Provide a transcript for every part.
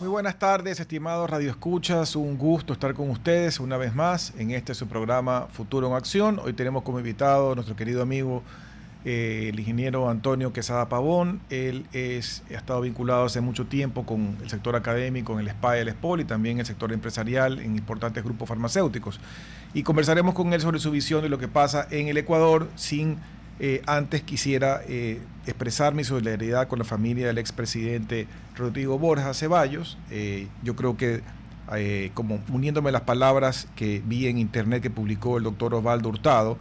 Muy buenas tardes, estimados radioescuchas. Un gusto estar con ustedes una vez más en este su programa Futuro en Acción. Hoy tenemos como invitado a nuestro querido amigo, el ingeniero Antonio Quesada Pavón. Ha estado vinculado hace mucho tiempo con el sector académico, en el SPA y el SPOL, y también el sector empresarial en importantes grupos farmacéuticos. Y conversaremos con él sobre su visión de lo que pasa en el Ecuador. Antes quisiera expresar mi solidaridad con la familia del expresidente Rodrigo Borja Ceballos. Yo creo que, como uniéndome a las palabras que vi en internet que publicó el doctor Osvaldo Hurtado,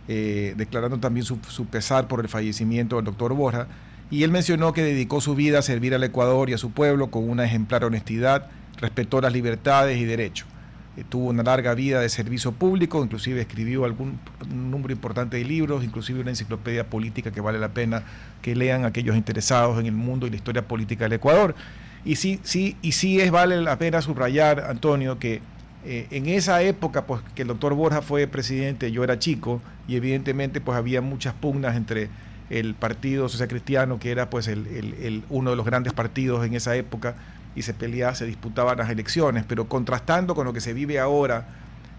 declarando también su pesar por el fallecimiento del doctor Borja, y él mencionó que dedicó su vida a servir al Ecuador y a su pueblo con una ejemplar honestidad, respetó las libertades y derechos. Tuvo una larga vida de servicio público, inclusive escribió un número importante de libros, inclusive una enciclopedia política que vale la pena que lean aquellos interesados en el mundo y la historia política del Ecuador. Vale la pena subrayar, Antonio, que en esa época, pues, que el doctor Borja fue presidente, yo era chico, y evidentemente pues había muchas pugnas entre el Partido Social Cristiano, que era pues uno de los grandes partidos en esa época, y se disputaban las elecciones, pero contrastando con lo que se vive ahora,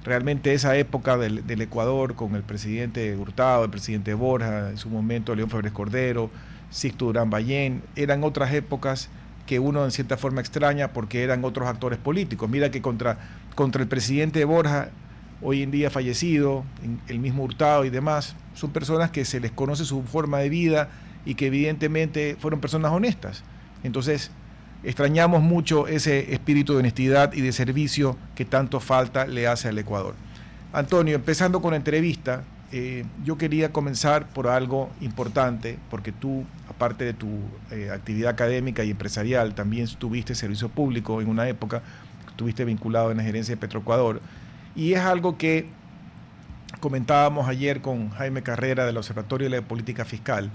realmente esa época del Ecuador, con el presidente Hurtado, el presidente Borja, en su momento León Febres Cordero, Sixto Durán Ballén, eran otras épocas que uno en cierta forma extraña porque eran otros actores políticos. Mira que contra el presidente Borja, hoy en día fallecido, el mismo Hurtado y demás, son personas que se les conoce su forma de vida y que evidentemente fueron personas honestas. Entonces, extrañamos mucho ese espíritu de honestidad y de servicio que tanto falta le hace al Ecuador. Antonio, empezando con la entrevista, yo quería comenzar por algo importante, porque tú, aparte de tu actividad académica y empresarial, también tuviste servicio público en una época, estuviste vinculado en la gerencia de Petroecuador, y es algo que comentábamos ayer con Jaime Carrera del Observatorio de la Política Fiscal.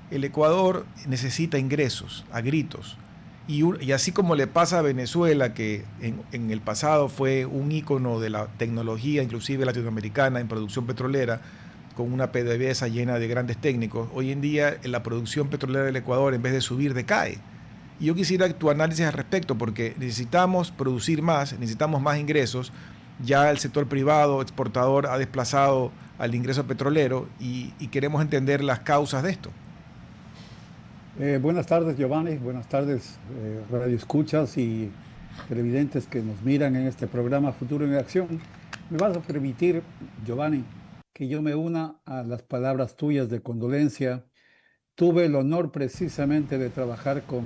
El Ecuador necesita ingresos a gritos. Y así como le pasa a Venezuela, que en el pasado fue un ícono de la tecnología, inclusive latinoamericana, en producción petrolera, con una PDVSA llena de grandes técnicos, hoy en día la producción petrolera del Ecuador, en vez de subir, decae. Y yo quisiera tu análisis al respecto, porque necesitamos producir más, necesitamos más ingresos. Ya el sector privado exportador ha desplazado al ingreso petrolero y queremos entender las causas de esto. Buenas tardes, Giovanni. Buenas tardes, radioescuchas y televidentes que nos miran en este programa Futuro en Acción. Me vas a permitir, Giovanni, que yo me una a las palabras tuyas de condolencia. Tuve el honor precisamente de trabajar con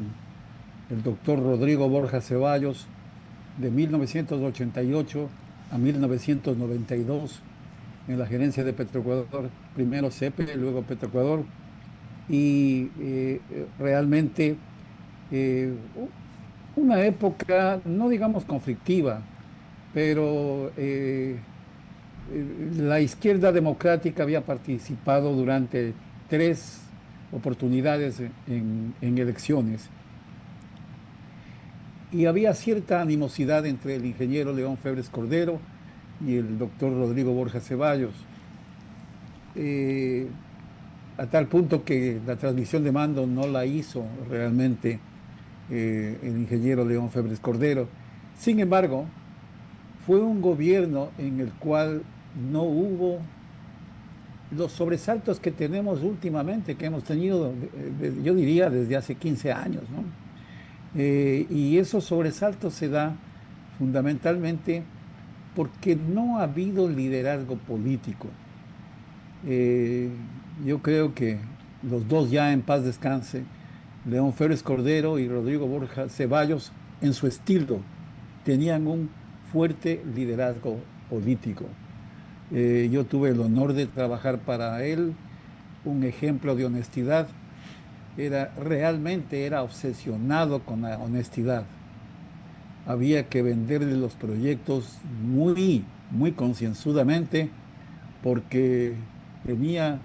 el doctor Rodrigo Borja Ceballos de 1988 a 1992 en la gerencia de Petroecuador, primero CEPE, luego Petroecuador, y realmente una época, no digamos conflictiva, pero la izquierda democrática había participado durante tres oportunidades en elecciones y había cierta animosidad entre el ingeniero León Febres Cordero y el doctor Rodrigo Borja Ceballos. Eh, a tal punto que la transmisión de mando no la hizo realmente el ingeniero León Febres Cordero. Sin embargo, fue un gobierno en el cual no hubo los sobresaltos que tenemos últimamente, que hemos tenido, yo diría, desde hace 15 años, ¿no? Y esos sobresaltos se da fundamentalmente porque no ha habido liderazgo político. Yo creo que los dos ya en paz descanse, León Férez Cordero y Rodrigo Borja Ceballos, en su estilo, tenían un fuerte liderazgo político. Yo tuve el honor de trabajar para él, un ejemplo de honestidad. Realmente era obsesionado con la honestidad. Había que venderle los proyectos muy, muy concienzudamente porque tenía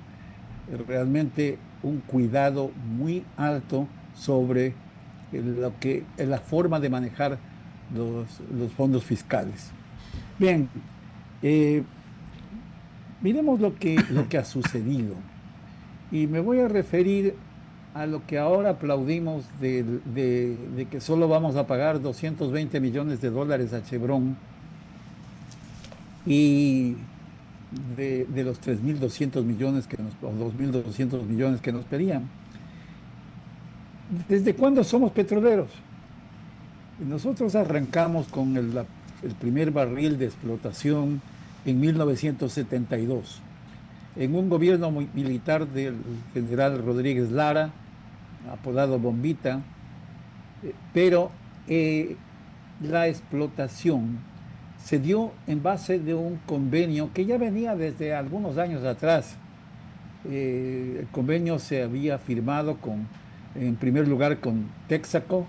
realmente un cuidado muy alto sobre la forma de manejar los fondos fiscales. Bien, eh, miremos lo que ha sucedido. Y me voy a referir a lo que ahora aplaudimos de que solo vamos a pagar 220 millones de dólares a Chevron y de los 3.200 millones o 2.200 millones que nos pedían. ¿Desde cuándo somos petroleros? Nosotros arrancamos con el primer barril de explotación en 1972, en un gobierno militar del general Rodríguez Lara, apodado Bombita, pero la explotación se dio en base de un convenio que ya venía desde algunos años atrás. El convenio se había firmado en primer lugar con Texaco,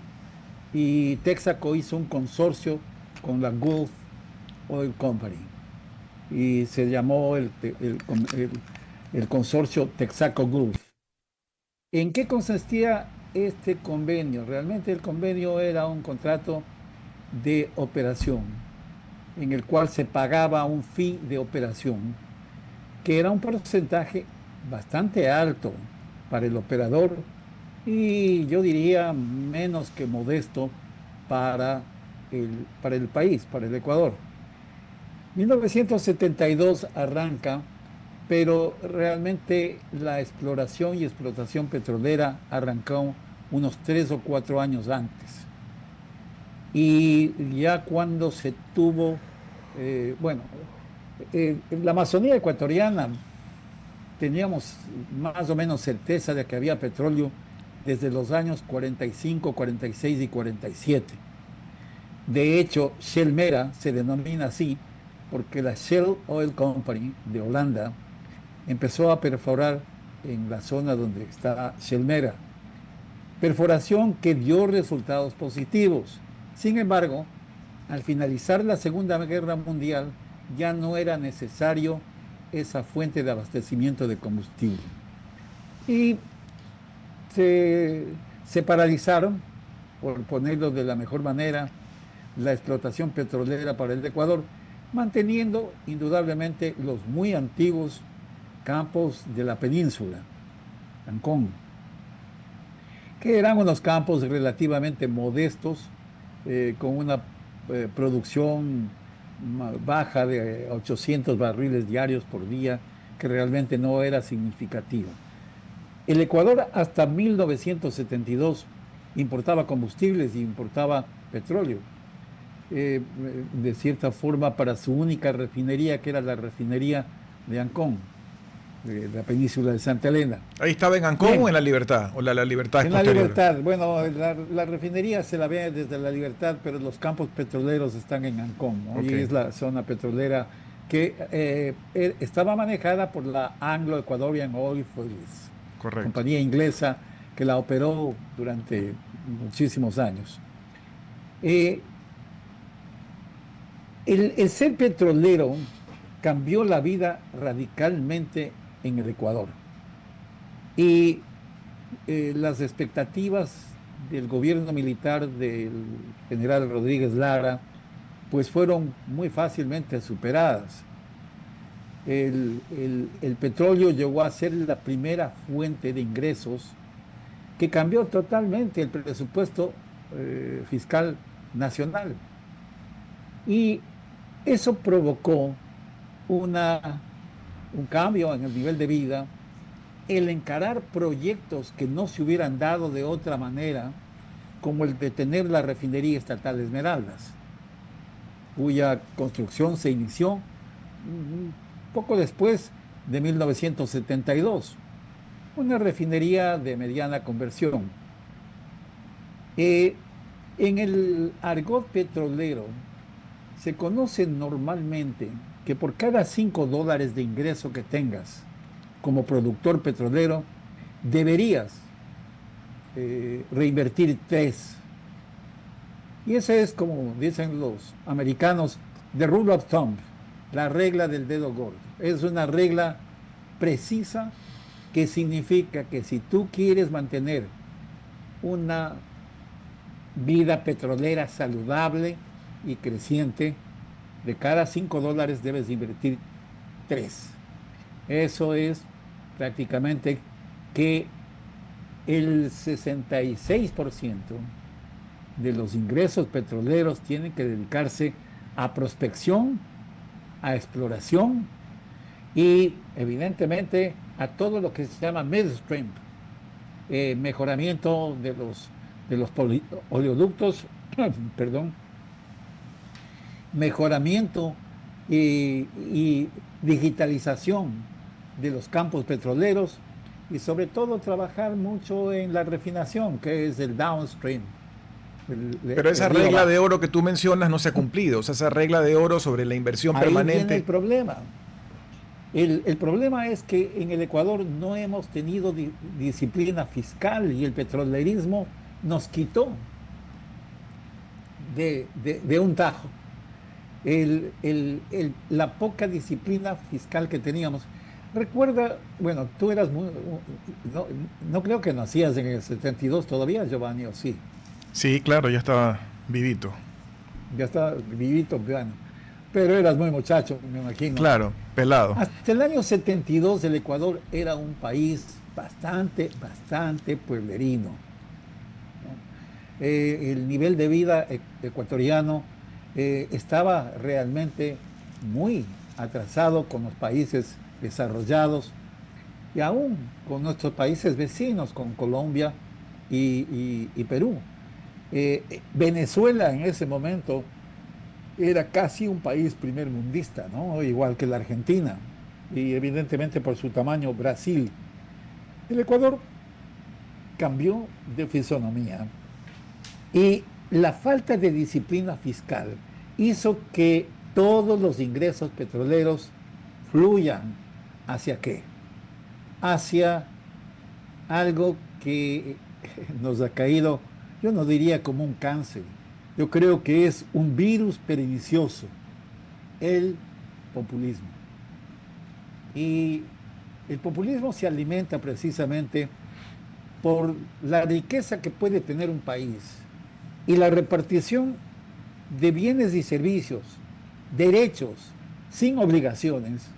y Texaco hizo un consorcio con la Gulf Oil Company y se llamó el consorcio Texaco Gulf. ¿En qué consistía este convenio? Realmente el convenio era un contrato de operación en el cual se pagaba un fee de operación, que era un porcentaje bastante alto para el operador y yo diría menos que modesto para el país, para el Ecuador. 1972 arranca, pero realmente la exploración y explotación petrolera arrancó unos 3 o 4 años antes. Y ya cuando se tuvo, bueno, en la Amazonía ecuatoriana teníamos más o menos certeza de que había petróleo desde los años 45, 46 y 47. De hecho, Shell Mera se denomina así porque la Shell Oil Company de Holanda empezó a perforar en la zona donde está Shell Mera. Perforación que dio resultados positivos. Sin embargo, al finalizar la Segunda Guerra Mundial, ya no era necesario esa fuente de abastecimiento de combustible. Y se paralizaron, por ponerlo de la mejor manera, la explotación petrolera para el Ecuador, manteniendo indudablemente los muy antiguos campos de la península, Ancón, que eran unos campos relativamente modestos, con una producción baja de 800 barriles diarios por día, que realmente no era significativa. El Ecuador hasta 1972 importaba combustibles y importaba petróleo, de cierta forma para su única refinería, que era la refinería de Ancón, de la península de Santa Elena. ¿Ahí estaba en Ancón o Bien, en La Libertad? ¿O la Libertad es en La posterior? Libertad, bueno, la refinería se la ve desde La Libertad, pero los campos petroleros están en Ancón, ¿no? Ok, Y es la zona petrolera que estaba manejada por la Anglo Ecuadorian Oil Fields, correcto. compañía inglesa que la operó durante muchísimos años. Eh, el ser petrolero cambió la vida radicalmente en el Ecuador. Y las expectativas del gobierno militar del general Rodríguez Lara, pues fueron muy fácilmente superadas. El petróleo llegó a ser la primera fuente de ingresos que cambió totalmente el presupuesto fiscal nacional. Y eso provocó una, un cambio en el nivel de vida, el encarar proyectos que no se hubieran dado de otra manera, como el de tener la refinería estatal de Esmeraldas, cuya construcción se inició poco después de 1972, una refinería de mediana conversión. Eh, en el argot petrolero se conoce normalmente que por cada $5 de ingreso que tengas como productor petrolero, deberías reinvertir 3. Y ese es, como dicen los americanos, the rule of thumb, la regla del dedo gordo. Es una regla precisa que significa que si tú quieres mantener una vida petrolera saludable y creciente, de cada $5 debes invertir 3. Eso es prácticamente que el 66% de los ingresos petroleros tienen que dedicarse a prospección, a exploración y evidentemente a todo lo que se llama midstream, mejoramiento de los oleoductos, perdón, mejoramiento y digitalización de los campos petroleros y sobre todo trabajar mucho en la refinación, que es el downstream. Pero esa El río regla de abajo. oro que tú mencionas no se ha cumplido. O sea, esa regla de oro sobre la inversión Ahí viene el permanente. problema. El problema es que en el Ecuador no hemos tenido disciplina fiscal y el petrolerismo nos quitó de un tajo la poca disciplina fiscal que teníamos. Recuerda, bueno, tú eras muy, no, no creo que nacías en el 72 todavía, Giovanni, o sí, Sí, claro, ya estaba vivito. ya está vivito, bueno, pero eras muy muchacho, me imagino. Claro, pelado. Hasta el año 72 el Ecuador era un país bastante pueblerino, ¿no? El nivel de vida ecuatoriano estaba realmente muy atrasado con los países desarrollados y aún con nuestros países vecinos, con Colombia y Perú. Venezuela en ese momento era casi un país primermundista, ¿no? Igual que la Argentina y evidentemente por su tamaño Brasil. El Ecuador cambió de fisonomía y la falta de disciplina fiscal hizo que todos los ingresos petroleros fluyan hacia qué? Hacia algo que nos ha caído, yo no diría como un cáncer, yo creo que es un virus pernicioso, el populismo. Y el populismo se alimenta precisamente por la riqueza que puede tener un país y la repartición de bienes y servicios, derechos, sin obligaciones,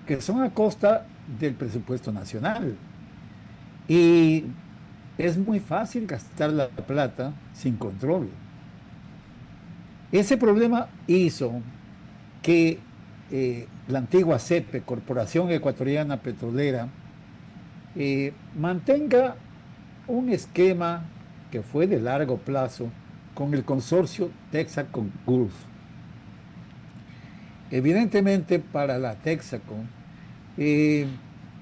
que son a costa del presupuesto nacional. Y es muy fácil gastar la plata sin control. Ese problema hizo que la antigua CEPE, Corporación Ecuatoriana Petrolera, mantenga un esquema que fue de largo plazo con el consorcio Texaco Gulf. Evidentemente, para la Texaco, eh,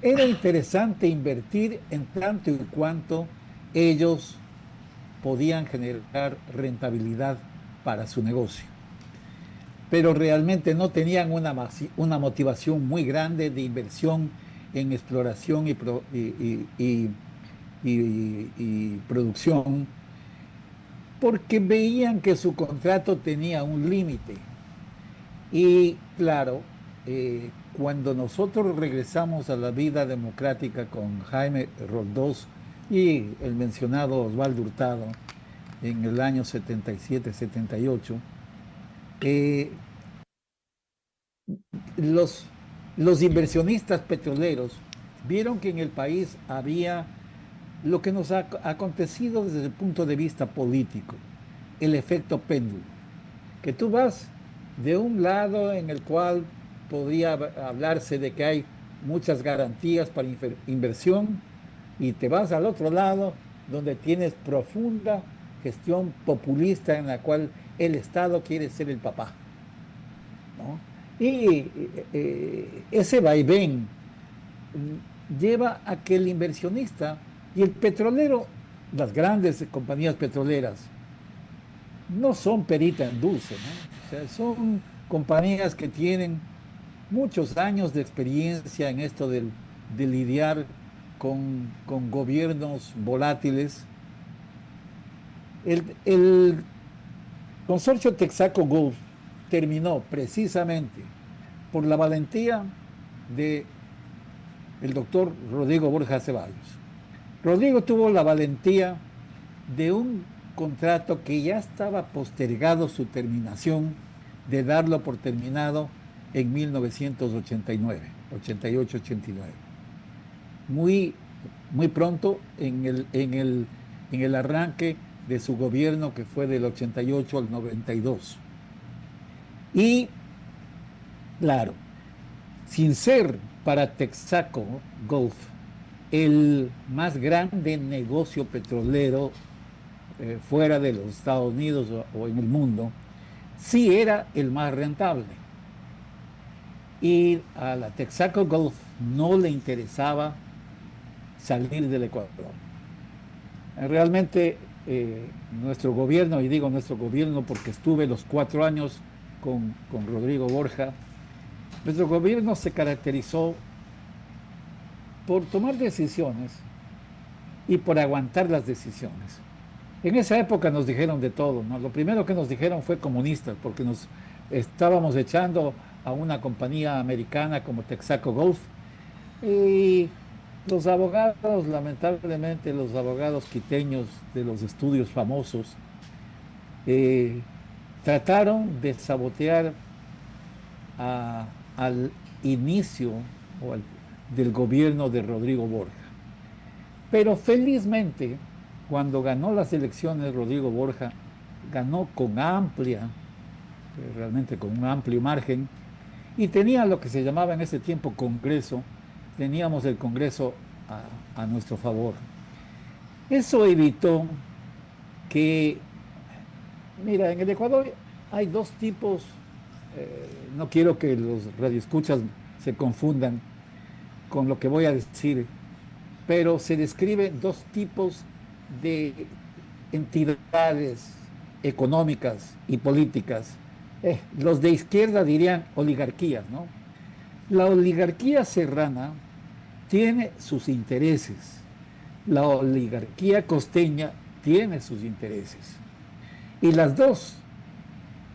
era interesante invertir en tanto y cuanto ellos podían generar rentabilidad para su negocio, pero realmente no tenían una motivación muy grande de inversión en exploración y producción, porque veían que su contrato tenía un límite. Y claro, cuando nosotros regresamos a la vida democrática con Jaime Roldós y el mencionado Osvaldo Hurtado en el año 77-78, eh, los, los inversionistas petroleros vieron que en el país había lo que nos ha acontecido desde el punto de vista político, el efecto péndulo, que tú vas de un lado en el cual podría hablarse de que hay muchas garantías para inversión y te vas al otro lado donde tienes profunda gestión populista en la cual el Estado quiere ser el papá, ¿no? Y ese vaivén lleva a que el inversionista y el petrolero, las grandes compañías petroleras, no son perita en dulce, ¿no? O sea, son compañías que tienen muchos años de experiencia en esto de lidiar con gobiernos volátiles. El consorcio Texaco Gulf terminó precisamente por la valentía de el doctor Rodrigo Borja Ceballos. Rodrigo tuvo la valentía de un contrato que ya estaba postergado su terminación, de darlo por terminado en 1989, 88-89. Muy muy pronto en el arranque de su gobierno que fue del 88 al 92. Y claro, sin ser para Texaco Gulf el más grande negocio petrolero fuera de los Estados Unidos o en el mundo, sí era el más rentable. Y a la Texaco Gulf no le interesaba salir del Ecuador. Realmente nuestro gobierno, y digo nuestro gobierno porque estuve los 4 años con Rodrigo Borja, nuestro gobierno se caracterizó por tomar decisiones y por aguantar las decisiones. En esa época nos dijeron de todo, ¿no? Lo primero que nos dijeron fue comunistas, porque nos estábamos echando a una compañía americana como Texaco Gulf. Y los abogados, lamentablemente, los abogados quiteños de los estudios famosos, eh, trataron de sabotear al inicio del gobierno de Rodrigo Borja. Pero felizmente, cuando ganó las elecciones, Rodrigo Borja ganó con amplia, realmente con un amplio margen, y tenía lo que se llamaba en ese tiempo Congreso, teníamos el Congreso a nuestro favor. Eso evitó que, mira, en el Ecuador hay dos tipos, no quiero que los radioescuchas se confundan con lo que voy a decir, pero se describen dos tipos de entidades económicas y políticas. Los de izquierda dirían oligarquías, ¿no? La oligarquía serrana tiene sus intereses. La oligarquía costeña tiene sus intereses. Y las dos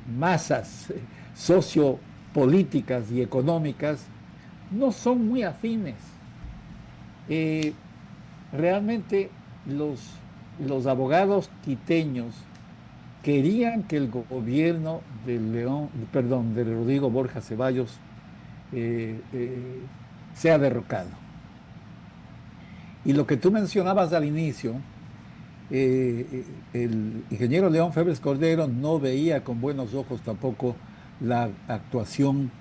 masas sociopolíticas y económicas no son muy afines. Eh, Realmente los abogados quiteños querían que el gobierno de León, perdón, de Rodrigo Borja Ceballos eh, eh, sea derrocado. Y lo que tú mencionabas al inicio, el ingeniero León Febres Cordero no veía con buenos ojos tampoco la actuación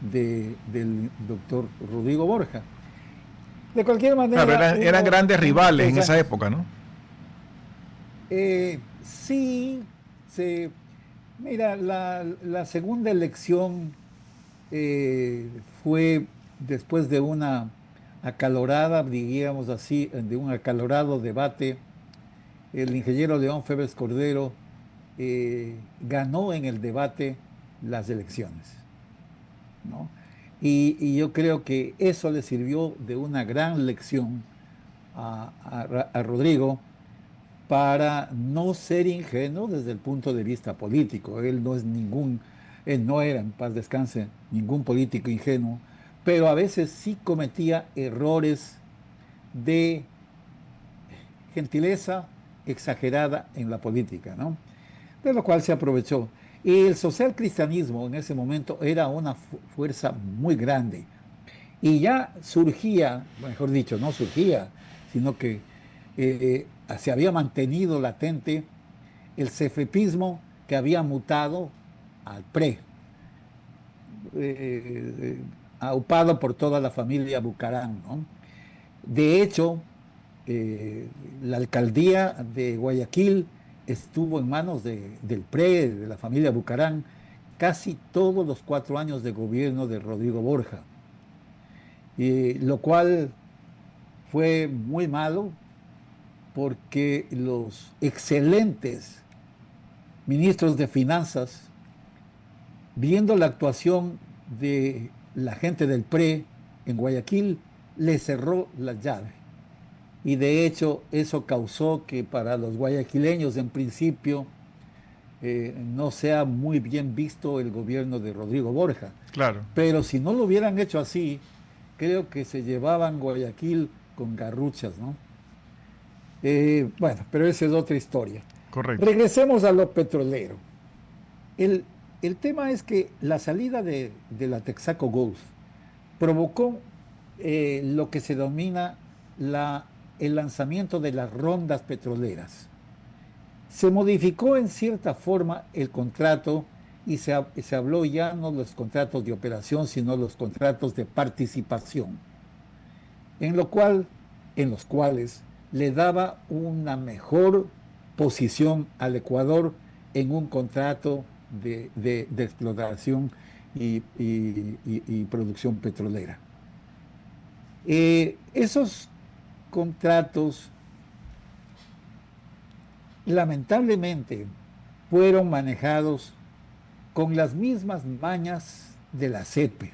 del doctor Rodrigo Borja. De cualquier Claro, manera, eran grandes unos rivales en dos esa años. época, ¿no? Sí, mira, la segunda elección fue después de una acalorada, diríamos así, de un acalorado debate. El ingeniero León Febres Cordero ganó en el debate las elecciones, ¿no? Y yo creo que eso le sirvió de una gran lección a Rodrigo para no ser ingenuo desde el punto de vista político. Él no era, en paz descanse, ningún político ingenuo, pero a veces sí cometía errores de gentileza exagerada en la política, ¿no? De lo cual se aprovechó. Y el social cristianismo en ese momento era una fuerza muy grande. Y ya surgía, mejor dicho, no surgía, sino que se había mantenido latente el cefepismo que había mutado al PRE, aupado por toda la familia Bucarán, ¿no? De hecho, la alcaldía de Guayaquil estuvo en manos del PRE, de la familia Bucarán, casi todos los 4 años de gobierno de Rodrigo Borja, lo cual fue muy malo porque los excelentes ministros de finanzas, viendo la actuación de la gente del PRE en Guayaquil, le cerró la llave. Y de hecho eso causó que para los guayaquileños en principio no sea muy bien visto el gobierno de Rodrigo Borja. Claro, Pero si no lo hubieran hecho así, creo que se llevaban Guayaquil con garruchas, ¿no? Bueno, pero esa es otra historia. correcto. Regresemos a lo petrolero. El, el tema es que la salida de la Texaco Gulf provocó lo que se denomina la el lanzamiento de las rondas petroleras. Se modificó en cierta forma el contrato y se habló ya no los contratos de operación, sino los contratos de participación, en lo cual, en los cuales le daba una mejor posición al Ecuador en un contrato de exploración y producción petrolera. Esos contratos lamentablemente fueron manejados con las mismas mañas de la CEPE.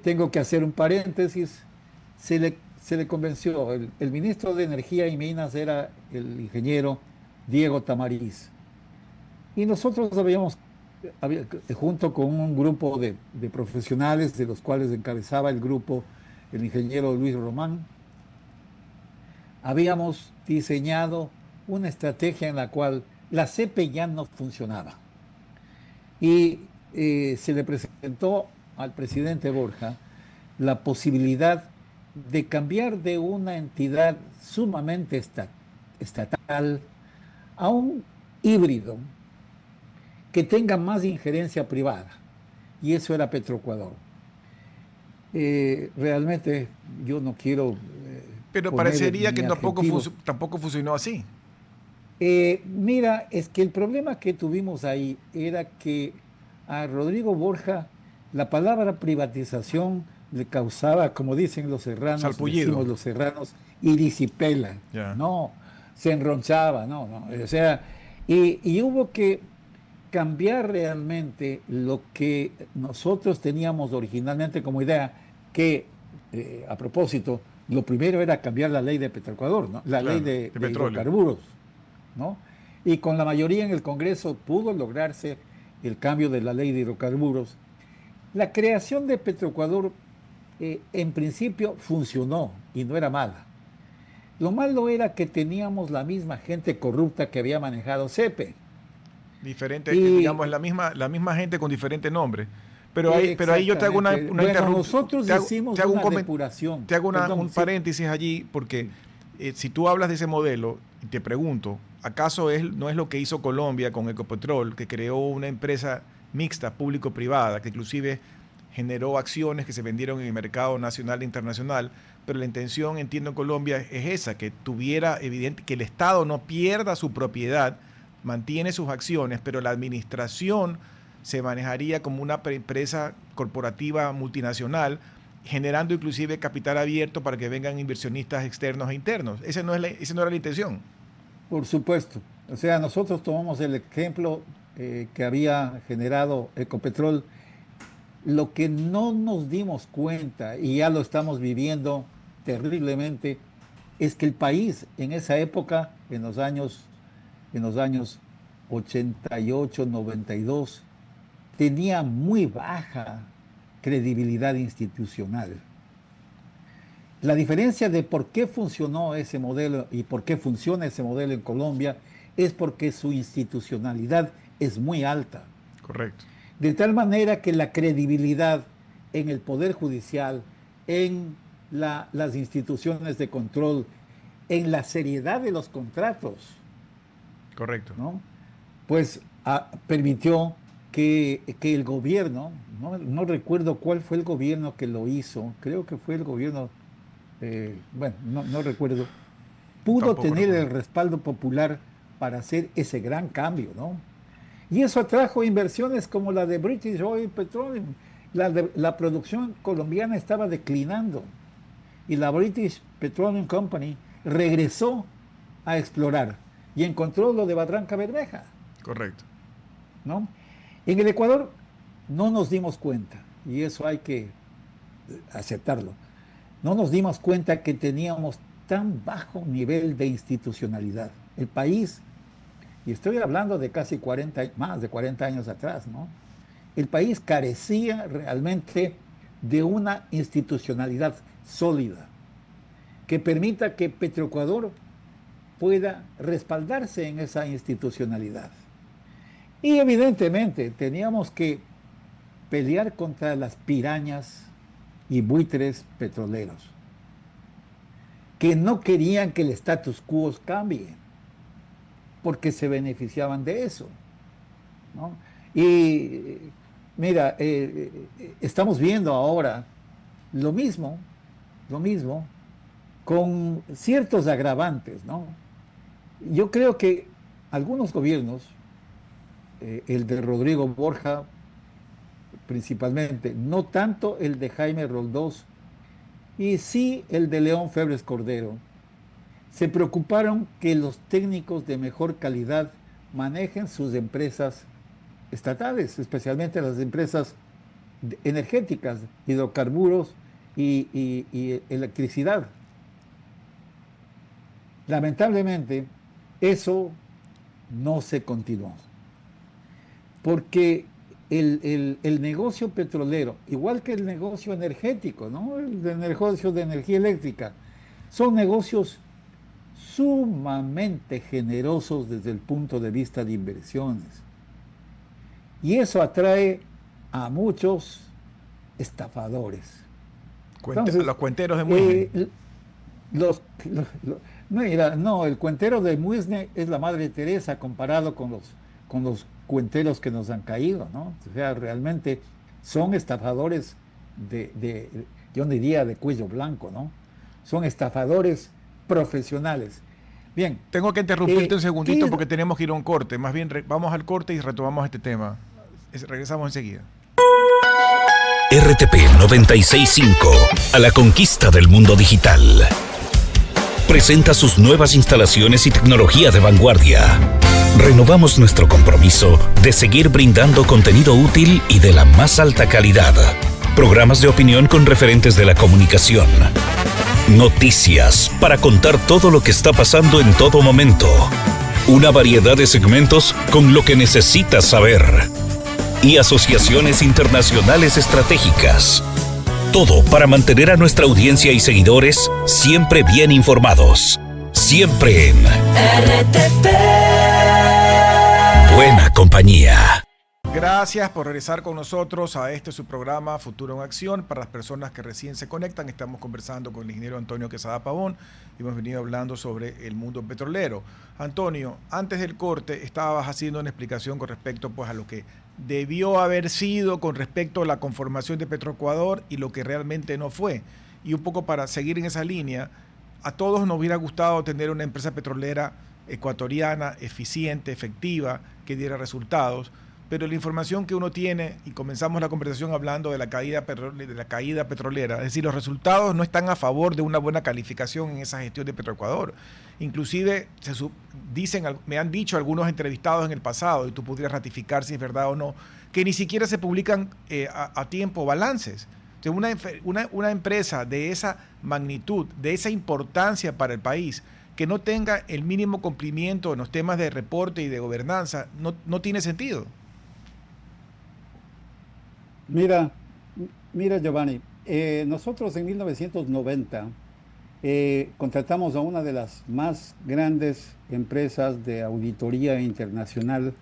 Tengo que hacer un paréntesis. Se le convenció, el ministro de Energía y Minas era el ingeniero Diego Tamariz. Y nosotros junto con un grupo de profesionales, de los cuales encabezaba el grupo el ingeniero Luis Román, habíamos diseñado una estrategia en la cual la CEPE ya no funcionaba. Y se le presentó al presidente Borja la posibilidad de cambiar de una entidad sumamente estatal a un híbrido que tenga más injerencia privada. Y eso era Petroecuador. Realmente yo no quiero Pero poner parecería que mi adjetivo. tampoco funcionó así. Mira, es que el problema que tuvimos ahí era que a Rodrigo Borja la palabra privatización le causaba, como dicen los serranos, Salpullido. decimos los serranos, irisipela. Ya. No, se enronchaba, no, no. O sea, y hubo que cambiar realmente lo que nosotros teníamos originalmente como idea, que a propósito, lo primero era cambiar la ley de Petroecuador, ¿no? La ley Claro, de de petróleo. hidrocarburos, ¿no? Y con la mayoría en el Congreso pudo lograrse el cambio de la ley de hidrocarburos. La creación de Petroecuador en principio funcionó y no era mala. Lo malo era que teníamos la misma gente corrupta que había manejado CEPE. Diferente, digamos, Y la misma gente con diferente nombre. Pero ahí yo te hago exactamente. una Bueno, interrupción, nosotros hicimos te hago una depuración. te hago Perdón, un sí, paréntesis allí, porque sí. si tú hablas de ese modelo, y te pregunto, ¿acaso no es lo que hizo Colombia con Ecopetrol, que creó una empresa mixta, público-privada, que inclusive generó acciones que se vendieron en el mercado nacional e internacional? Pero la intención, entiendo, en Colombia es esa, que tuviera evidente que el Estado no pierda su propiedad, mantiene sus acciones, pero la administración se manejaría como una empresa corporativa multinacional, generando inclusive capital abierto para que vengan inversionistas externos e internos. Esa no era la intención. Por supuesto. O sea, nosotros tomamos el ejemplo que había generado Ecopetrol. Lo que no nos dimos cuenta, y ya lo estamos viviendo terriblemente, es que el país en esa época, en los años 88, 92, tenía muy baja credibilidad institucional. La diferencia de por qué funcionó ese modelo y por qué funciona ese modelo en Colombia es porque su institucionalidad es muy alta. Correcto. De tal manera que la credibilidad en el Poder Judicial, en las instituciones de control, en la seriedad de los contratos, Correcto. ¿no? Pues permitió que el gobierno, no recuerdo cuál fue el gobierno que lo hizo, creo que fue el gobierno, bueno, no recuerdo, pudo Tampoco tener recuerdo. el respaldo popular para hacer ese gran cambio, ¿no? Y eso atrajo inversiones como la de British Oil Petroleum. La producción colombiana estaba declinando y la British Petroleum Company regresó a explorar y encontró lo de Barranca Bermeja, Correcto. ¿no? En el Ecuador no nos dimos cuenta, y eso hay que aceptarlo, no nos dimos cuenta que teníamos tan bajo nivel de institucionalidad. El país, y estoy hablando de casi 40, más de 40 años atrás, ¿no? El país carecía realmente de una institucionalidad sólida que permita que Petroecuador pueda respaldarse en esa institucionalidad. Y evidentemente teníamos que pelear contra las pirañas y buitres petroleros. que no querían que el status quo cambie, porque se beneficiaban de eso, ¿no? Y mira, estamos viendo ahora lo mismo, lo mismo, con ciertos agravantes, ¿no? Yo creo que algunos gobiernos, el de Rodrigo Borja principalmente, no tanto el de Jaime Roldós, y sí el de León Febres Cordero, se preocuparon que los técnicos de mejor calidad manejen sus empresas estatales, especialmente las empresas energéticas, hidrocarburos y electricidad. Lamentablemente, eso no se continuó, porque el negocio petrolero, igual que el negocio energético, ¿no? El negocio de energía eléctrica, son negocios sumamente generosos desde el punto de vista de inversiones. Y eso atrae a muchos estafadores. Entonces, Los cuenteros de Muisne. mira, no, el cuentero de Muisne es la Madre Teresa comparado con los cuenteros que nos han caído, ¿no? O sea, realmente son estafadores yo diría de cuello blanco, ¿no? Son estafadores profesionales. Bien. Tengo que interrumpirte un segundito ¿Qué? porque tenemos que ir a un corte. Más bien, vamos al corte y retomamos este tema. Regresamos enseguida. RTP 965, a la conquista del mundo digital. Presenta sus nuevas instalaciones y tecnología de vanguardia. Renovamos nuestro compromiso de seguir brindando contenido útil y de la más alta calidad. Programas de opinión con referentes de la comunicación. Noticias para contar todo lo que está pasando en todo momento. Una variedad de segmentos con lo que necesitas saber. Y asociaciones internacionales estratégicas. Todo para mantener a nuestra audiencia y seguidores siempre bien informados. Siempre en RTP. Buena compañía. Gracias por regresar con nosotros a su programa Futuro en Acción. Para las personas que recién se conectan, estamos conversando con el ingeniero Antonio Quesada Pavón y hemos venido hablando sobre el mundo petrolero. Antonio, antes del corte estabas haciendo una explicación con respecto pues, a lo que debió haber sido con respecto a la conformación de Petroecuador y lo que realmente no fue. Y un poco para seguir en esa línea, a todos nos hubiera gustado tener una empresa petrolera ecuatoriana, eficiente, efectiva, que diera resultados. Pero la información que uno tiene, y comenzamos la conversación hablando de la caída petrolera, es decir, los resultados no están a favor de una buena calificación en esa gestión de Petroecuador. Inclusive me han dicho algunos entrevistados en el pasado, y tú pudieras ratificar si es verdad o no, que ni siquiera se publican a tiempo balances. Entonces, una empresa de esa magnitud, de esa importancia para el país, que no tenga el mínimo cumplimiento en los temas de reporte y de gobernanza, no tiene sentido. Mira, Giovanni, nosotros en 1990 contratamos a una de las más grandes empresas de auditoría internacional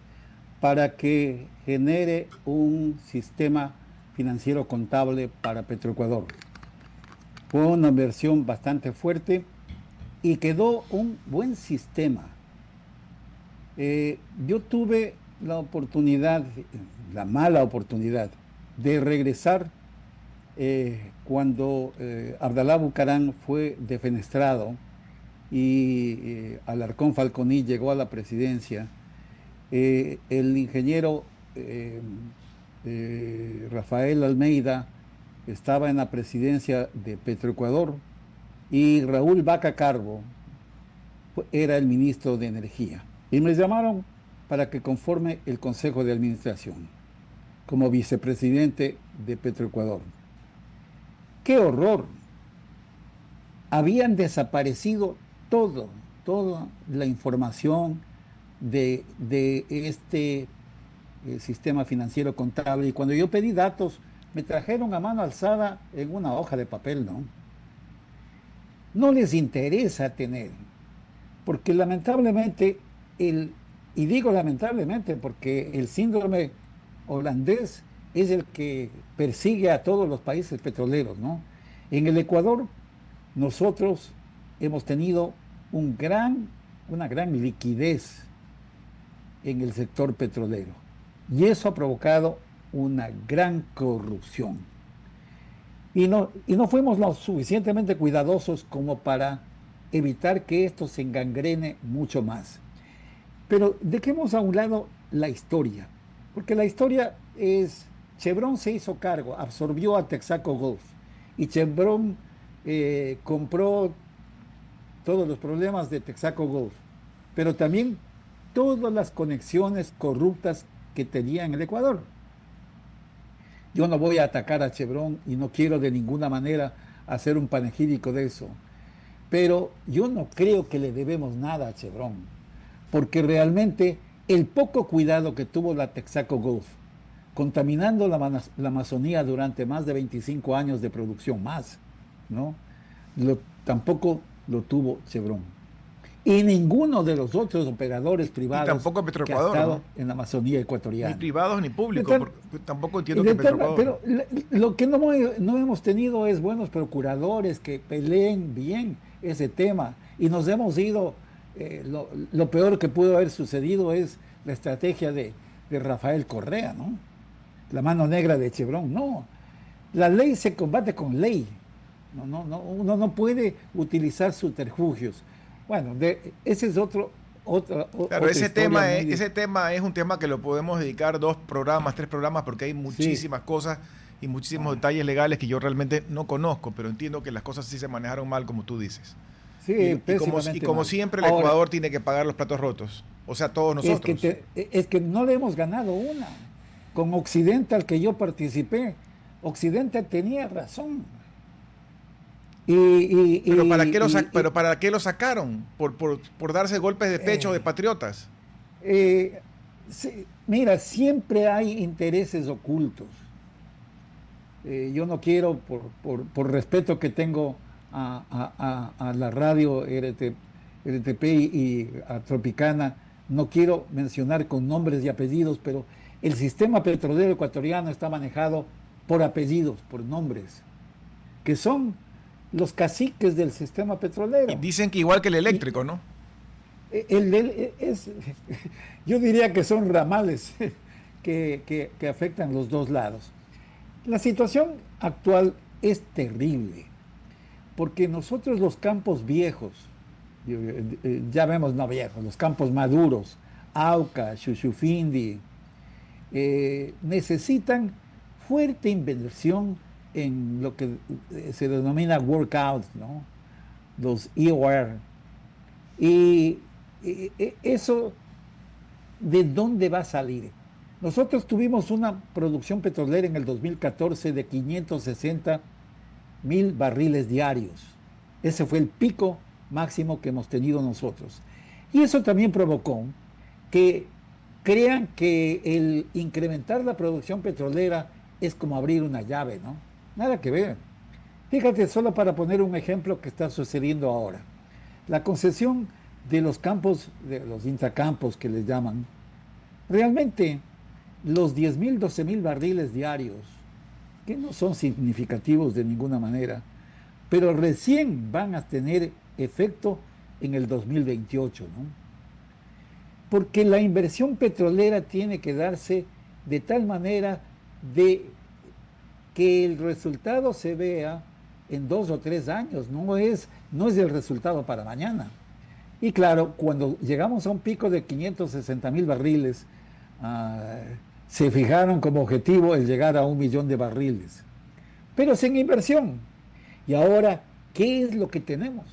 para que genere un sistema financiero contable para Petroecuador. Fue una inversión bastante fuerte y quedó un buen sistema. Yo tuve la mala oportunidad de regresar cuando Abdalá Bucarán fue defenestrado y Alarcón Falconi llegó a la presidencia. El ingeniero Rafael Almeida estaba en la presidencia de Petroecuador y Raúl Vaca Carbo era el ministro de Energía. Y me llamaron para que conforme el Consejo de Administración como vicepresidente de Petroecuador. ¡Qué horror! Habían desaparecido toda la información de este sistema financiero contable. Y cuando yo pedí datos, me trajeron a mano alzada en una hoja de papel, ¿no? No les interesa tener, porque lamentablemente, y digo lamentablemente porque el síndrome holandés es el que persigue a todos los países petroleros, ¿no? En el Ecuador, nosotros hemos tenido una gran liquidez en el sector petrolero. Y eso ha provocado una gran corrupción. Y no fuimos lo suficientemente cuidadosos como para evitar que esto se engangrene mucho más. Pero dejemos a un lado la historia, porque la historia es, Chevron se hizo cargo, absorbió a Texaco Gulf, y Chevron compró todos los problemas de Texaco Gulf, pero también todas las conexiones corruptas que tenía en el Ecuador. Yo no voy a atacar a Chevron y no quiero de ninguna manera hacer un panegírico de eso, pero yo no creo que le debemos nada a Chevron, porque realmente el poco cuidado que tuvo la Texaco Gulf, contaminando la Amazonía durante más de 25 años de producción más, ¿no? Tampoco lo tuvo Chevron. Y ninguno de los otros operadores privados y tampoco que ha estado, ¿no?, en la Amazonía ecuatoriana. Ni privados ni públicos, tampoco entiendo que Petroecuador. Pero lo que no hemos tenido es buenos procuradores que peleen bien ese tema. Y nos hemos ido, lo peor que pudo haber sucedido es la estrategia de Rafael Correa, ¿no? La mano negra de Chevron. No, la ley se combate con ley. Uno no puede utilizar subterfugios. Bueno, ese es otro. Claro, ese tema es un tema que lo podemos dedicar 2 programas, 3 programas, porque hay muchísimas cosas y muchísimos detalles legales que yo realmente no conozco, pero entiendo que las cosas sí se manejaron mal, como tú dices. Sí, y como siempre el Ecuador tiene que pagar los platos rotos, o sea, todos nosotros. Es que no le hemos ganado una. Con Occidental, que yo participé, Occidental tenía razón. Pero ¿para qué lo sacaron? ¿Por darse golpes de pecho de patriotas? Sí, mira, siempre hay intereses ocultos. Yo no quiero, por respeto que tengo a la radio RTP y a Tropicana, no quiero mencionar con nombres y apellidos, pero el sistema petrolero ecuatoriano está manejado por apellidos, por nombres, que son los caciques del sistema petrolero. Y dicen que igual que el eléctrico, ¿no? Yo diría que son ramales que afectan los dos lados. La situación actual es terrible, porque nosotros los campos viejos, ya vemos no viejos, los campos maduros, Auca, Chuchufindi, necesitan fuerte inversión en lo que se denomina workouts, ¿no? Los EOR. Y eso, ¿de dónde va a salir? Nosotros tuvimos una producción petrolera en el 2014 de 560,000 barriles diarios. Ese fue el pico máximo que hemos tenido nosotros. Y eso también provocó que crean que el incrementar la producción petrolera es como abrir una llave, ¿no? Nada que ver. Fíjate, solo para poner un ejemplo que está sucediendo ahora. La concesión de los campos, de los intracampos que les llaman, realmente los 10,000, 12,000 barriles diarios, que no son significativos de ninguna manera, pero recién van a tener efecto en el 2028, ¿no? Porque la inversión petrolera tiene que darse de tal manera de que el resultado se vea en 2 o 3 años, no es el resultado para mañana. Y claro, cuando llegamos a un pico de 560,000 barriles, se fijaron como objetivo el llegar a 1,000,000 de barriles, pero sin inversión. Y ahora, ¿qué es lo que tenemos?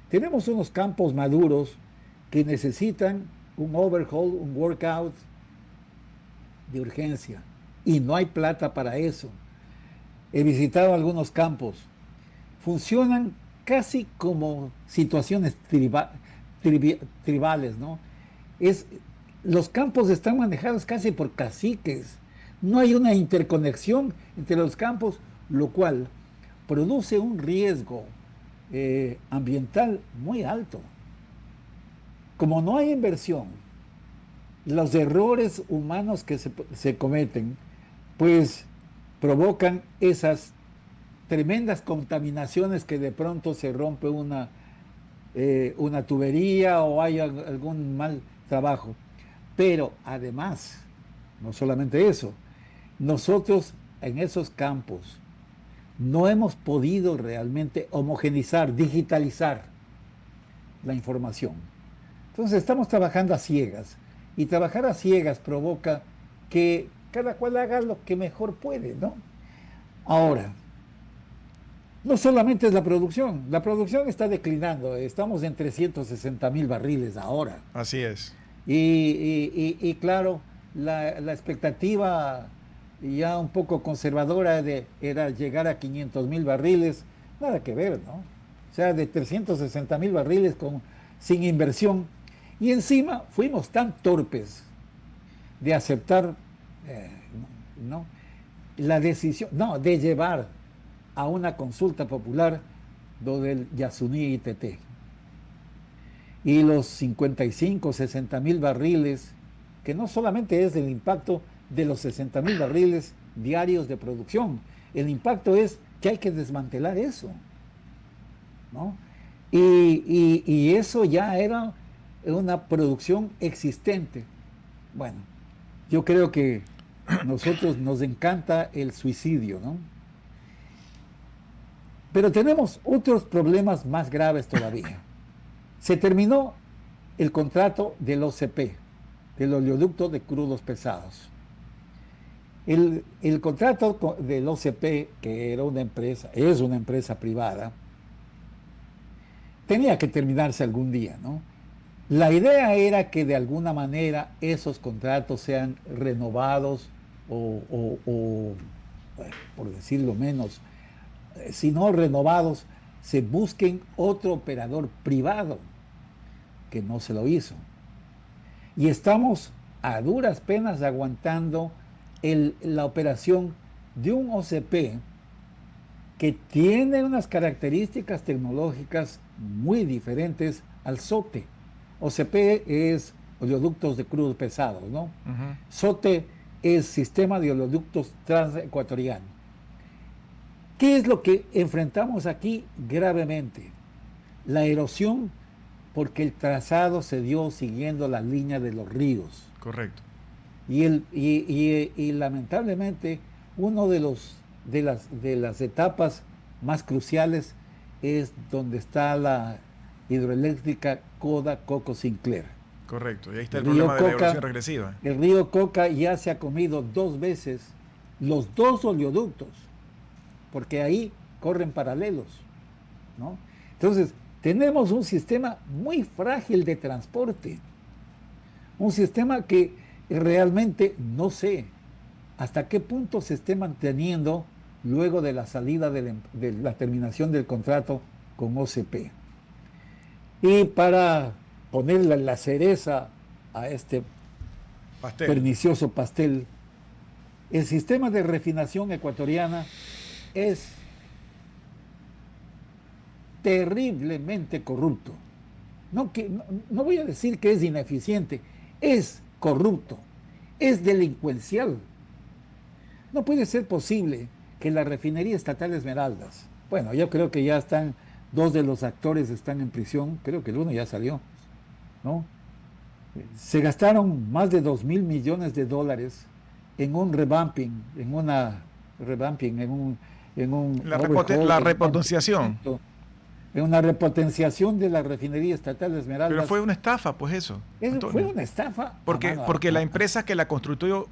Tenemos unos campos maduros que necesitan un overhaul, un workout de urgencia, y no hay plata para eso. He visitado algunos campos, funcionan casi como situaciones tribales, ¿no? Los campos están manejados casi por caciques, no hay una interconexión entre los campos, lo cual produce un riesgo ambiental muy alto. Como no hay inversión, los errores humanos que se cometen, pues provocan esas tremendas contaminaciones que de pronto se rompe una una tubería o hay algún mal trabajo. Pero además, no solamente eso, nosotros en esos campos no hemos podido realmente homogenizar, digitalizar la información. Entonces estamos trabajando a ciegas y trabajar a ciegas provoca que cada cual haga lo que mejor puede, ¿no? Ahora, no solamente es la producción está declinando, estamos en 360.000 barriles ahora. Así es. Y claro, la expectativa ya un poco conservadora era llegar a 500.000 barriles, nada que ver, ¿no? O sea, de 360.000 barriles sin inversión. Y encima fuimos tan torpes de aceptar, eh, ¿no? La decisión, no, de llevar a una consulta popular lo del Yasuní ITT. Y los 55, 60.000 barriles, que no solamente es el impacto de los 60.000 barriles diarios de producción, el impacto es que hay que desmantelar eso, ¿no? Y eso ya era una producción existente. Bueno, yo creo que nosotros nos encanta el suicidio, ¿no? Pero tenemos otros problemas más graves todavía. Se terminó el contrato del OCP, del oleoducto de crudos pesados. El contrato del OCP, que era una empresa, es una empresa privada, tenía que terminarse algún día, ¿no? La idea era que de alguna manera esos contratos sean renovados o, por decirlo menos, si no renovados, se busquen otro operador privado, que no se lo hizo. Y estamos a duras penas aguantando la operación de un OCP que tiene unas características tecnológicas muy diferentes al SOTE. OCP es oleoductos de crudos pesados, ¿no? SOTE es sistema de oleoductos transecuatoriano. ¿Qué es lo que enfrentamos aquí gravemente? La erosión, porque el trazado se dio siguiendo la línea de los ríos. Correcto. Y lamentablemente, uno de las etapas más cruciales es donde está la hidroeléctrica Coda-Coco-Sinclair. Correcto, y ahí está el problema de la erosión regresiva. El río Coca ya se ha comido 2 veces los 2 oleoductos, porque ahí corren paralelos, ¿no? Entonces, tenemos un sistema muy frágil de transporte, un sistema que realmente no sé hasta qué punto se esté manteniendo luego de la salida de la terminación del contrato con OCP. Y para ponerle la cereza a este pernicioso pastel, el sistema de refinación ecuatoriana es terriblemente corrupto. No voy a decir que es ineficiente, es corrupto, es delincuencial. No puede ser posible que la refinería estatal Esmeraldas, bueno, yo creo que ya están, 2 de los actores están en prisión, creo que el uno ya salió, ¿no? Se gastaron más de $2.000 millones en un revamping, la repotenciación. En una repotenciación de la refinería estatal de Esmeraldas. Pero fue una estafa, pues eso. Fue una estafa. Porque la empresa que la construyó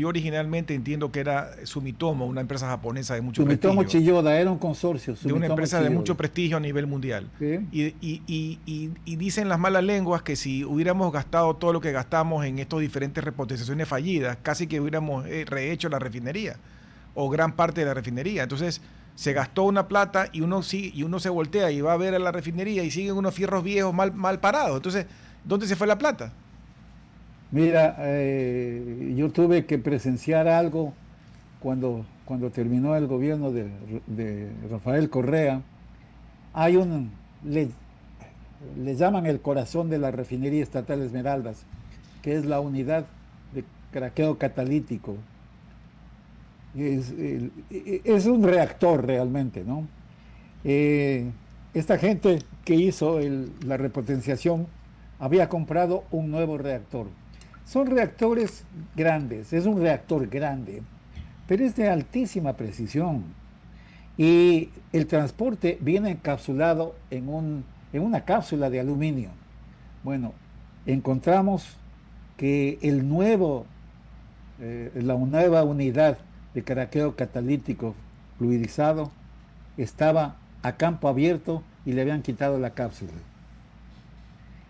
originalmente, entiendo que era Sumitomo, una empresa japonesa de mucho prestigio. Sumitomo Chiyoda, era un consorcio. De una empresa de mucho prestigio a nivel mundial. ¿Sí? Y dicen las malas lenguas que si hubiéramos gastado todo lo que gastamos en estas diferentes repotenciaciones fallidas, casi que hubiéramos rehecho la refinería, o gran parte de la refinería. Entonces, se gastó una plata y uno se voltea y va a ver a la refinería y siguen unos fierros viejos mal parados. Entonces, ¿dónde se fue la plata? Mira, yo tuve que presenciar algo cuando terminó el gobierno de Rafael Correa. Hay le llaman el corazón de la refinería estatal Esmeraldas, que es la unidad de craqueo catalítico. Es un reactor realmente, ¿no? esta gente que hizo la repotenciación había comprado un nuevo reactor. Son reactores grandes, es un reactor grande, pero es de altísima precisión. Y el transporte viene encapsulado en una cápsula de aluminio. Bueno, encontramos que la nueva unidad de craqueo catalítico fluidizado estaba a campo abierto y le habían quitado la cápsula.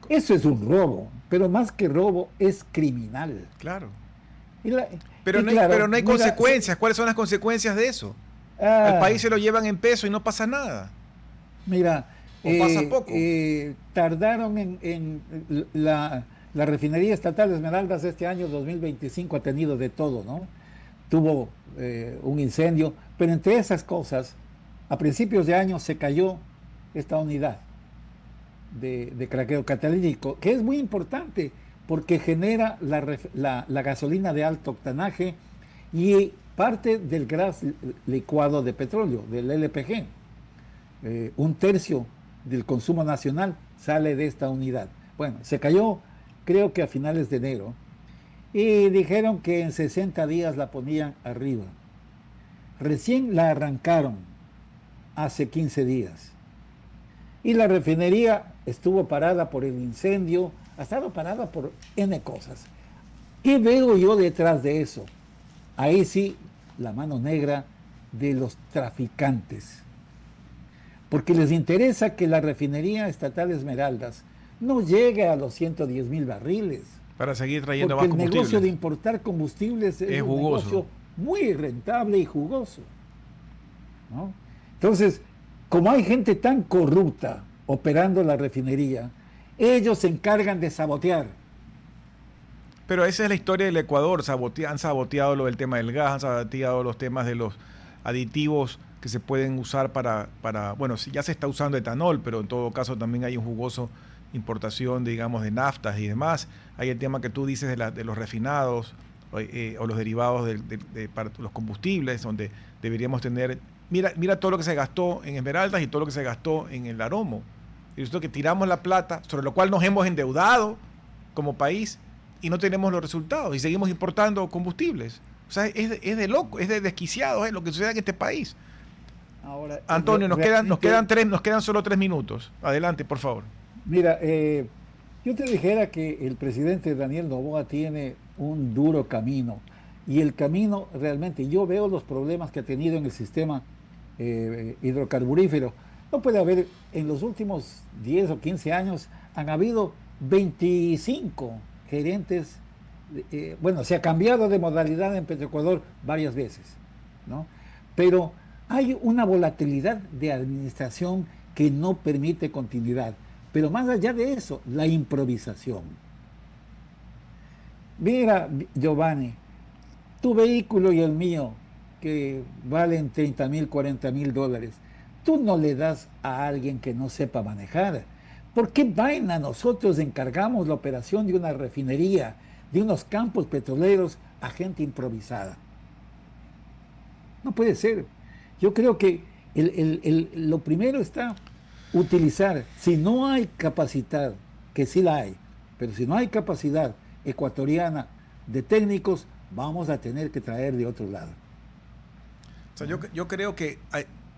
Eso es un robo, pero más que robo es criminal. Claro. Y pero no hay consecuencias. ¿Cuáles son las consecuencias de eso? Al país se lo llevan en peso y no pasa nada. Mira, pasa poco. Tardaron en la refinería estatal de Esmeraldas este año 2025 ha tenido de todo, ¿no? Tuvo un incendio, pero entre esas cosas, a principios de año se cayó esta unidad de craqueo catalítico, que es muy importante porque genera la gasolina de alto octanaje y parte del gas licuado de petróleo, del LPG. Un tercio del consumo nacional sale de esta unidad. Bueno, se cayó creo que a finales de enero y dijeron que en 60 días la ponían arriba. Recién la arrancaron hace 15 días. Y la refinería estuvo parada por el incendio, ha estado parada por N cosas. ¿Qué veo yo detrás de eso? Ahí sí, la mano negra de los traficantes. Porque les interesa que la refinería estatal Esmeraldas no llegue a los 110,000 barriles. Para seguir trayendo más combustible. El negocio de importar combustibles es un negocio muy rentable y jugoso, ¿no? Entonces, como hay gente tan corrupta operando la refinería, ellos se encargan de sabotear. Pero esa es la historia del Ecuador. Han saboteado lo del tema del gas, han saboteado los temas de los aditivos que se pueden usar para bueno, ya se está usando etanol, pero en todo caso también hay un jugoso importación, digamos, de naftas y demás. Hay el tema que tú dices de los refinados o los derivados para los combustibles, donde deberíamos tener... Mira todo lo que se gastó en Esmeraldas y todo lo que se gastó en el Aromo. Y esto que tiramos la plata, sobre lo cual nos hemos endeudado como país y no tenemos los resultados y seguimos importando combustibles. O sea, es de loco, es de desquiciado lo que sucede en este país. Ahora, Antonio, nos quedan solo 3 minutos. Adelante, por favor. Mira, yo te dijera que el presidente Daniel Noboa tiene un duro camino. Y el camino realmente, yo veo los problemas que ha tenido en el sistema hidrocarburífero. No puede haber, en los últimos 10 o 15 años, han habido 25 gerentes. Bueno, se ha cambiado de modalidad en Petroecuador varias veces, ¿no? Pero hay una volatilidad de administración que no permite continuidad. Pero más allá de eso, la improvisación. Mira, Giovanni, tu vehículo y el mío, que valen 30,000, 40,000 dólares, tú no le das a alguien que no sepa manejar. ¿Por qué vaina nosotros encargamos la operación de una refinería, de unos campos petroleros a gente improvisada? No puede ser. Yo creo que lo primero está utilizar, si no hay capacidad, que sí la hay, pero si no hay capacidad ecuatoriana de técnicos, vamos a tener que traer de otro lado. O sea, yo creo que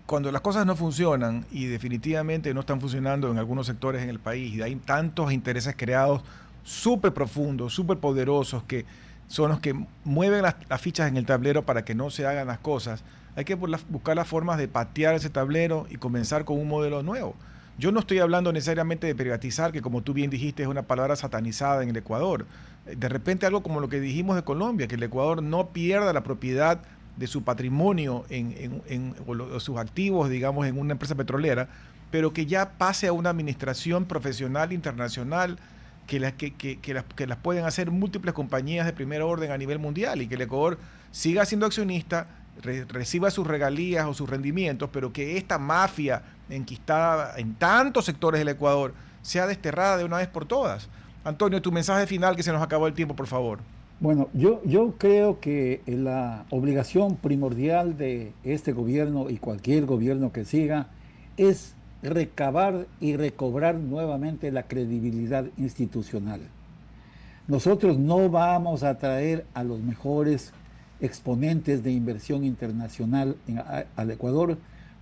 cuando las cosas no funcionan y definitivamente no están funcionando en algunos sectores en el país y hay tantos intereses creados súper profundos, súper poderosos que son los que mueven las fichas en el tablero para que no se hagan las cosas, hay que buscar las formas de patear ese tablero y comenzar con un modelo nuevo. Yo no estoy hablando necesariamente de privatizar, que como tú bien dijiste es una palabra satanizada en el Ecuador. De repente algo como lo que dijimos de Colombia, que el Ecuador no pierda la propiedad de su patrimonio o sus activos, digamos, en una empresa petrolera, pero que ya pase a una administración profesional internacional que las pueden hacer múltiples compañías de primer orden a nivel mundial y que el Ecuador siga siendo accionista, reciba sus regalías o sus rendimientos, pero que esta mafia enquistada en tantos sectores del Ecuador sea desterrada de una vez por todas. Antonio, tu mensaje final, que se nos acabó el tiempo, por favor. Bueno, yo creo que la obligación primordial de este gobierno y cualquier gobierno que siga es recabar y recobrar nuevamente la credibilidad institucional. Nosotros no vamos a traer a los mejores exponentes de inversión internacional al Ecuador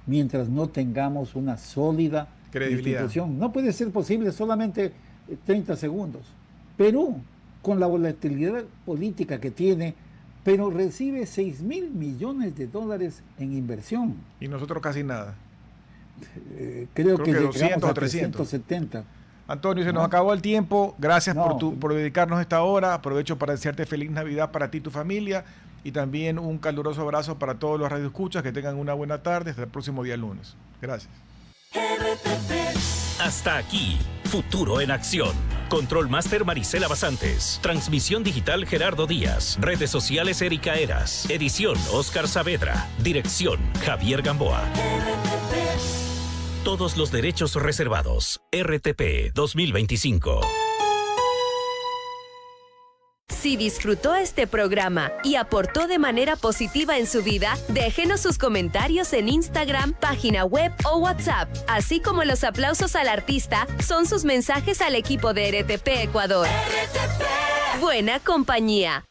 mientras no tengamos una sólida institución. No puede ser posible solamente 30 segundos. Perú, con la volatilidad política que tiene, pero recibe 6.000 millones de dólares en inversión. Y nosotros casi nada. Creo que 200 o 370. Antonio, se nos acabó el tiempo. Gracias por dedicarnos esta hora. Aprovecho para desearte feliz Navidad para ti y tu familia. Y también un caluroso abrazo para todos los radioescuchas. Que tengan una buena tarde. Hasta el próximo día lunes. Gracias. Hasta aquí, Futuro en Acción. Control Master Marisela Basantes. Transmisión digital Gerardo Díaz. Redes sociales Erika Eras. Edición Oscar Saavedra. Dirección Javier Gamboa. Todos los derechos reservados. RTP 2025. Si disfrutó este programa y aportó de manera positiva en su vida, déjenos sus comentarios en Instagram, página web o WhatsApp, así como los aplausos al artista son sus mensajes al equipo de RTP Ecuador. RTP. Buena compañía.